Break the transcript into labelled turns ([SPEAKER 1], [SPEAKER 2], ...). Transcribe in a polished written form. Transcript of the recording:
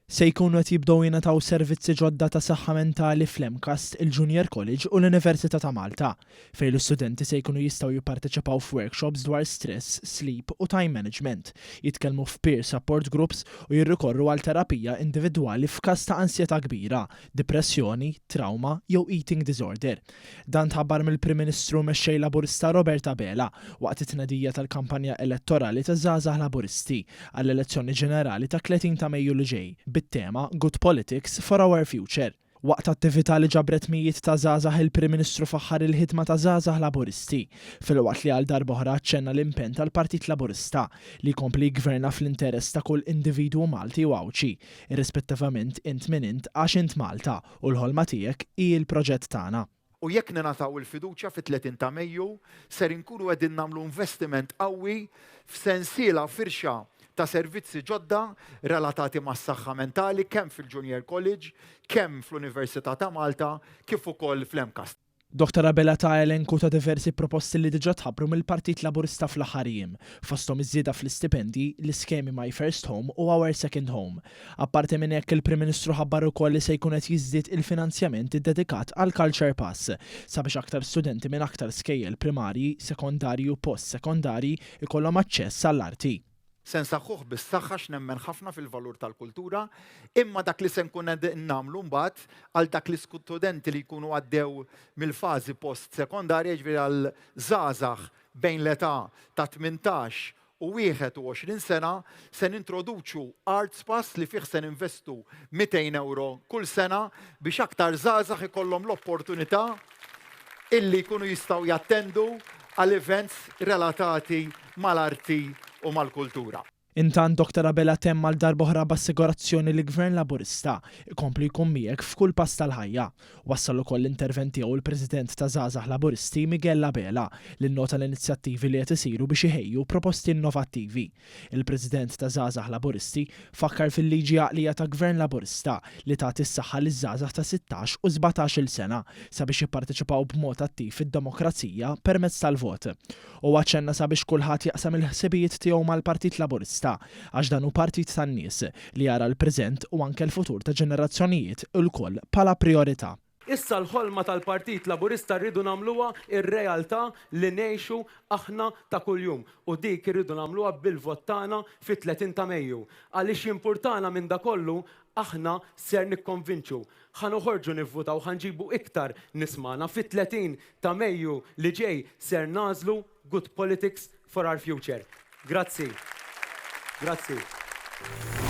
[SPEAKER 1] Se jkunu qed jibdew jingħataw servizzi ġodda ta' saħħa mentali fl-MCAST, il-Junior College u l-Università ta' Malta, fejn l-istudenti se jkunu jistgħu jipparteċipaw f'workshops dwar stress, sleep u time management, jitkellmu f'peer support groups u jirrikorru għal terapija individwali f'każ ta' ansjetà kbira, depressjoni, trauma jew eating disorder. Dan tħabbar mill-Prim Ministru mexxej Laburista Roberta Bela waqt it-tnedija tal-kampanja elettorali ta' żgħażagħ Laburisti għall-elezzjoni ġenerali ta' 30 ta' Mejju li ġej, bit-tema Good Politics for Our Future. Waqt attività li ġabret mijiet ta' żgħażagħ il-Prim Ministru faħħar il-ħidma ta' żgħażagħ Laburisti, filwaqt li għal darb'oħra ċenna l-impenn tal-Partit Laburista li jkompli jgverna fl-interess ta' kull individwu Malti u Awċi, irrispettivament int min int għax int Malta u l-ħolma tiegħek hi l-proġett tagħna.
[SPEAKER 2] U jekk ningħataw il-fiduċja fit-30 ta' Mejju, ser inkunu qegħdin nagħmlu investiment qawwi f'sensiela firxa ta' servizzi ġodda relatati mas-saħħa mentali kemm fil-Junior College, kemm fl-Università ta' Malta, kif ukoll fl-MCAST.
[SPEAKER 1] Dr. Bela ta' elenku ta' diversi proposti li diġà tħabbru mill-Partit Laburista fl-aħħar jiem, fosthom iż-żieda fl-istipendji, l-iskemi My First Home u Our Second Home. Apparti minn hekk il-Prim Ministru ħabbar ukoll li se jkun qed jiżdied il-finanzjament iddedikat għal Culture Pass sabiex aktar studenti minn aktar skejjel primarji, sekondarji u post-sekondarji ikollhom aċċess għall-arti.
[SPEAKER 2] Se nsaħħuh bis-saħħa x'nemmen ħafna fil-valur tal-kultura, imma dak li se nkun qed nagħmlu mbagħad għal dak li studenti li jkunu għaddew mill-fażi post-sekondarja, jiġifieri għal żgħażagħ bejn l-età ta' 18 u 21 sena se nintroduċu Arts Pass li fih se ninvestu 200 euro kull sena biex aktar żgħażagħ ikollhom l-opportunità illi jkunu jistgħu jattendu għal events relatati mal-arti u mal-kultura.
[SPEAKER 1] Intant Dr. Bela temma l-darb'oħra b'assigurazzjoni li Gvern Laburista jkompli jkun miegħek f'kull pass tal-ħajja. Wassal ukoll l-intervent tiegħu il-President ta' żgħażagħ Laburisti Miguel Bela li nnota l-inizjattivi li qed isiru biex iħejju proposti innovattivi. Il-President ta' żgħażagħ Laburisti fakkar fil-liġi għaqlija ta' Gvern Laburista li tagħti s-saħħa liż-żgħażagħ ta' 16 u 17-il sena sabiex jipparteċipaw b'mod attiv fid-demokrazija permezz tal-vot. U aċċenna sabiex kulħadd jaqsam il-ħsibijiet tiegħu mal-Partit Laburista għax dan hu partit tan-nies li jara l-preżent u anke l-futur ta' ġenerazzjonijiet il-koll bħala priorità.
[SPEAKER 3] Issa l-ħolma tal-Partit Laburista rridu nagħmluha ir-realtà li ngħixu aħna ta' kuljum u dik irridu nagħmluha bil-vot tagħna fit-30 ta' Mejju. Għaliex importana minn da kollu aħna ser nikkonvinċu. Ħanoħorġu nivvutaw ħanġibu iktar nismana fit-30 ta' Mejju li ġej ser nażlu Good Politics for Our Future. Grazzi. Grazie.